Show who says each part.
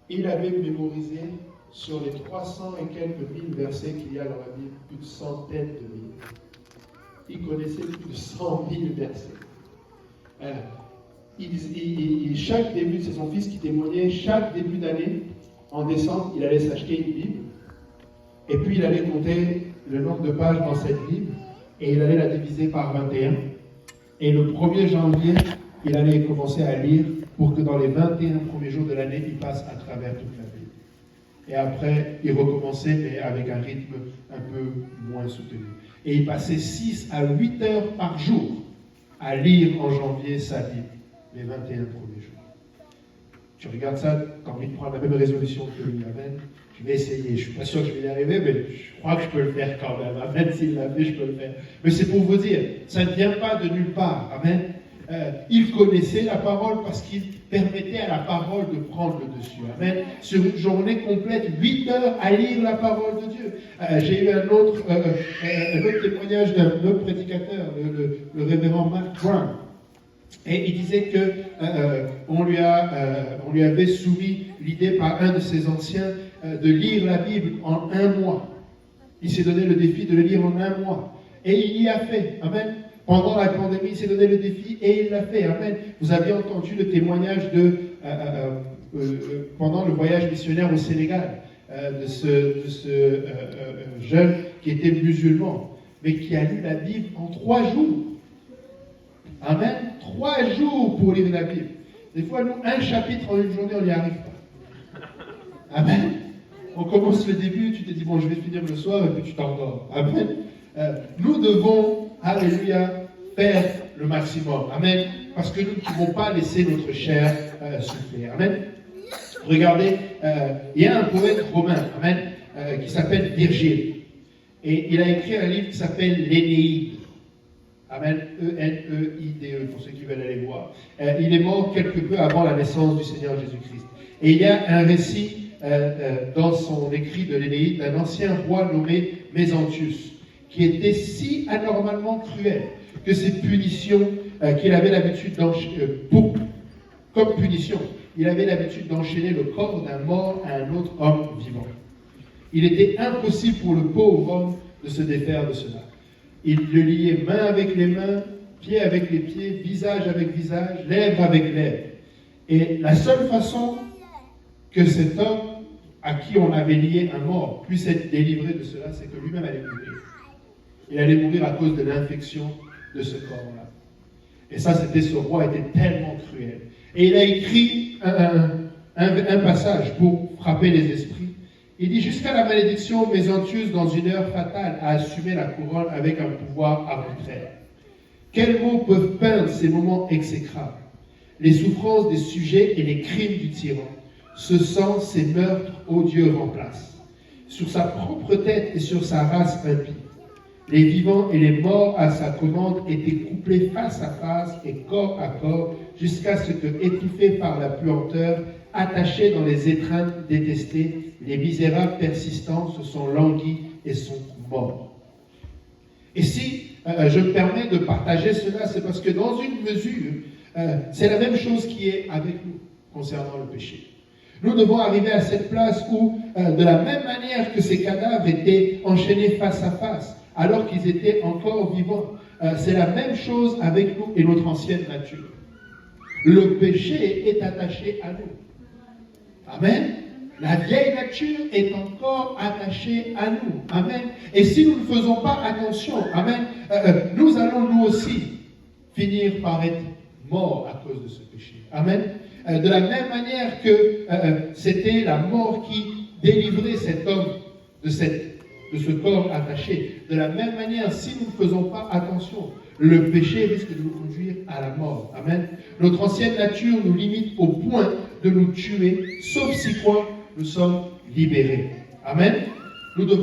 Speaker 1: Il avait mémorisé sur les 300 et quelques mille versets qu'il y a dans la Bible, plus de centaines de mille. Il connaissait plus de 100 000 versets. Chaque début, c'est son fils qui témoignait, chaque début d'année, en décembre, il allait s'acheter une Bible, et puis il allait compter le nombre de pages dans cette Bible, et il allait la diviser par 21. Et le 1er janvier, il allait commencer à lire pour que dans les 21 premiers jours de l'année, il passe à travers toute la Bible. Et après, il recommençait, mais avec un rythme un peu moins soutenu. Et il passait 6 à 8 heures par jour à lire en janvier sa Bible, les 21 premiers jours. Tu regardes ça, tu as envie de prendre la même résolution que lui. Amen. Je vais essayer. Je ne suis pas sûr que je vais y arriver, mais je crois que je peux le faire quand même. Amen. S'il l'a fait, je peux le faire. Mais c'est pour vous dire, ça ne vient pas de nulle part. Amen. Il connaissait la parole parce qu'il permettait à la parole de prendre le dessus. Amen. Sur une journée complète, 8 heures à lire la parole de Dieu. J'ai eu un autre témoignage d'un autre prédicateur, le révérend Mark Brown. Et il disait que on lui avait soumis l'idée par un de ses anciens de lire la Bible en 1 mois. Il s'est donné le défi de le lire en 1 mois. Et il y a fait. Amen. Pendant la pandémie, il s'est donné le défi et il l'a fait. Amen. Vous avez entendu le témoignage pendant le voyage missionnaire au Sénégal de ce jeune qui était musulman, mais qui a lu la Bible en 3 jours. Amen. 3 jours pour lire la Bible. Des fois, nous, un chapitre en une journée, on n'y arrive pas. Amen. On commence le début, tu te dis, bon, je vais finir le soir, et puis tu t'endors. Amen. Nous devons, alléluia, faire le maximum. Amen. Parce que nous ne pouvons pas laisser notre chair souffrir. Amen. Regardez, il y a un poète romain, amen, qui s'appelle Virgile. Et il a écrit un livre qui s'appelle l'Énéide. Amen. E-N-E-I-D-E, pour ceux qui veulent aller voir. Il est mort quelque peu avant la naissance du Seigneur Jésus-Christ. Et il y a un récit dans son écrit de l'Énéide d'un ancien roi nommé Mésentius, qui était si anormalement cruel que ses punitions qu'il avait l'habitude d'enchaîner, comme punition, il avait l'habitude d'enchaîner le corps d'un mort à un autre homme vivant. Il était impossible pour le pauvre homme de se défaire de cela. Il le liait main avec les mains, pied avec les pieds, visage avec visage, lèvre avec lèvre. Et la seule façon que cet homme à qui on avait lié un mort puisse être délivré de cela, c'est que lui-même allait mourir. Il allait mourir à cause de l'infection de ce corps-là. Et ça, ce roi était tellement cruel. Et il a écrit un passage pour frapper les esprits. Il dit, jusqu'à la malédiction, Mésentius, dans une heure fatale, a assumé la couronne avec un pouvoir arbitraire. Quels mots peuvent peindre ces moments exécrables? Les souffrances des sujets et les crimes du tyran. Ce sang, ces meurtres, odieux remplacent. Sur sa propre tête et sur sa race impie. Les vivants et les morts à sa commande étaient couplés face à face et corps à corps, jusqu'à ce que, étouffés par la puanteur, attachés dans les étreintes détestées, les misérables persistants se sont languis et sont morts. Et si je me permets de partager cela, c'est parce que dans une mesure, c'est la même chose qui est avec nous concernant le péché. Nous devons arriver à cette place où, de la même manière que ces cadavres étaient enchaînés face à face, alors qu'ils étaient encore vivants, c'est la même chose avec nous et notre ancienne nature. Le péché est attaché à nous. Amen. La vieille nature est encore attachée à nous. Amen. Et si nous ne faisons pas attention, amen, nous allons nous aussi finir par être morts à cause de ce péché. Amen. De la même manière que c'était la mort qui délivrait cet homme de ce corps attaché. De la même manière, si nous ne faisons pas attention, le péché risque de nous conduire à la mort. Amen. Notre ancienne nature nous limite au point de nous tuer, sauf si quoi nous sommes libérés. Amen. Nous devons